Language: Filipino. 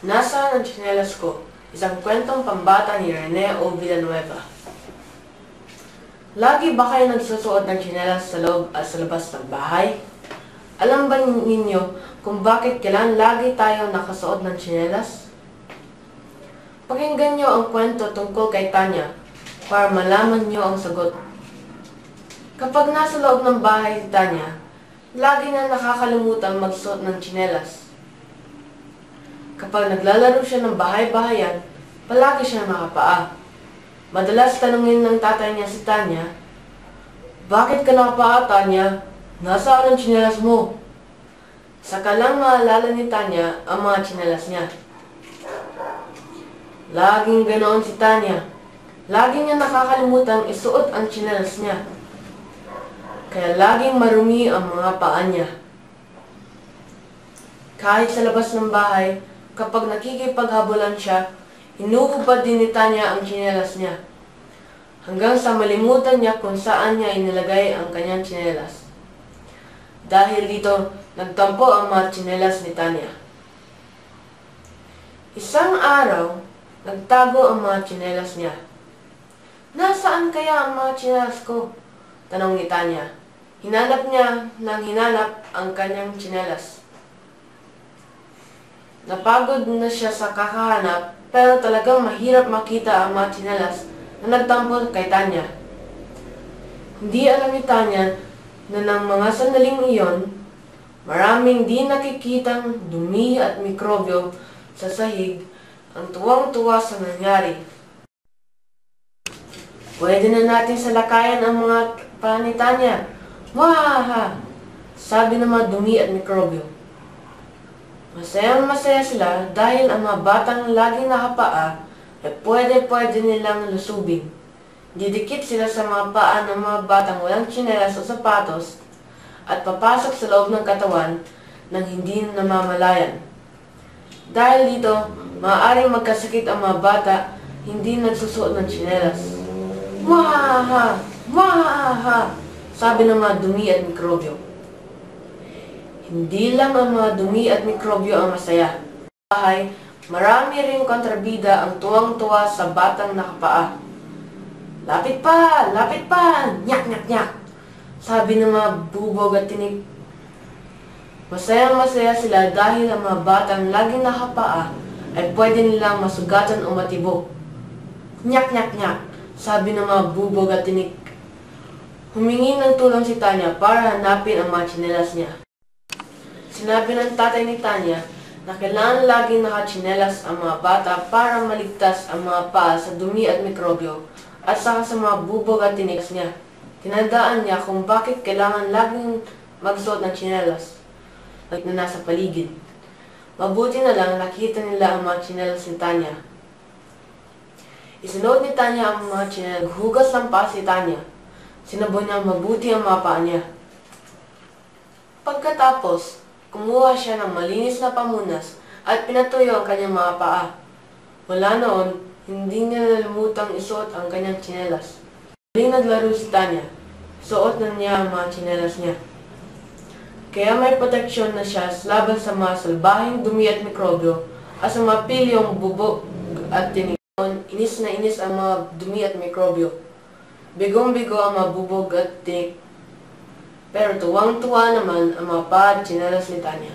Nasaan ang tsinelas ko? Isang kwentong pambata ni Rene O. Villanueva. Lagi ba kayo nagsusuot ng tsinelas sa loob at sa labas ng bahay? Alam ba ninyo kung bakit kailangan lagi tayo nakasuot ng tsinelas? Pakinggan nyo ang kwento tungkol kay Tanya para malaman nyo ang sagot. Kapag nasa loob ng bahay si Tanya, lagi na nakakalimutan magsuot ng tsinelas. Kapag naglalaro siya ng bahay-bahayan, palagi siyang nakapaa. Madalas tanungin ng tatay niya si Tanya, "Bakit ka nakapaa, Tanya? Nasaan ang tsinelas mo?" Saka lang maalala ni Tanya ang mga tsinelas niya. Laging ganoon si Tanya. Lagi niya nakakalimutan isuot ang tsinelas niya. Kaya laging marumi ang mga paa niya. Kahit sa labas ng bahay, kapag nakikipaghabulan siya, hinuhubad din ni Tanya ang tsinelas niya. Hanggang sa malimutan niya kung saan niya inilagay ang kanyang tsinelas. Dahil dito, nagtampo ang mga tsinelas ni Tanya. Isang araw, nagtago ang mga tsinelas niya. "Nasaan kaya ang mga tsinelas ko?" tanong ni Tanya. Hinanap niya ng hinanap ang kanyang tsinelas. Napagod na siya sa kakahanap, pero talagang mahirap makita ang mga tsinelas na nagtampo kay Tanya. Hindi alam ni Tanya na ng mga sandaling iyon, maraming di nakikitang dumi at mikrobyo sa sahig ang tuwang-tuwa sa nangyari. "Pwede na natin salakayan ang mga paa ni Tanya. Wahaha!" sabi ng mga dumi at mikrobyo. Masayang-masaya sila dahil ang mga batang laging nakapaa ay pwede nilang lusubin. Didikit sila sa mga paa ng mga batang walang tsinelas o sapatos at papasok sa loob ng katawan nang hindi namamalayan. Dahil dito, maaaring magkasakit ang mga bata hindi nagsusuot ng tsinelas. Wahaha! Wahaha! sabi ng mga dumi at mikrobyo. Hindi lang ang mga dumi at mikrobyo ang masaya. Sa bahay, marami ring kontrabida ang tuwang-tuwa sa batang nakapaa. Lapit pa! Lapit pa! Nyak, nyak, nyak! sabi ng mga bubog at tinik. Masayang-masaya sila dahil ang mga batang laging nakapaa ay pwede nilang masugatan o matibok. Nyak, nyak, nyak! sabi ng mga bubog at tinik. Humingi ng tulong si Tanya para hanapin ang mga tsinelas niya. Sinabi ng tatay ni Tanya na kailangan laging nakatsinelas ang mga bata para maligtas ang mga paa sa dumi at mikrobyo at saka sa mga bubog at tinik niya. Tinandaan niya kung bakit kailangan laging magsuot ng tsinelas na nasa paligid. Mabuti na lang nakita nila ang mga tsinelas ni Tanya. Isinuot ni Tanya ang mga tsinelas. Hugas ng paa si Tanya. Sinabon niya mabuti ang mga paa niya. Pagkatapos, kumuha siya ng malinis na pamunas at pinatuyo ang kanyang mga paa. Mula noon, hindi niya nalimutang isuot ang kanyang tsinelas. Muling naglaro si Tanya. Suot na niya ang mga tsinelas niya. Kaya may proteksyon na siya laban sa mga salbahing dumi at mikrobyo at sa mga pilyong bubog at tinik. Inis na inis ang mga dumi at mikrobyo. Bigong-bigo ang mga bubog at tinik. Pero tuwang-tuwa naman ang mga paa at tsinelas ni Tanya.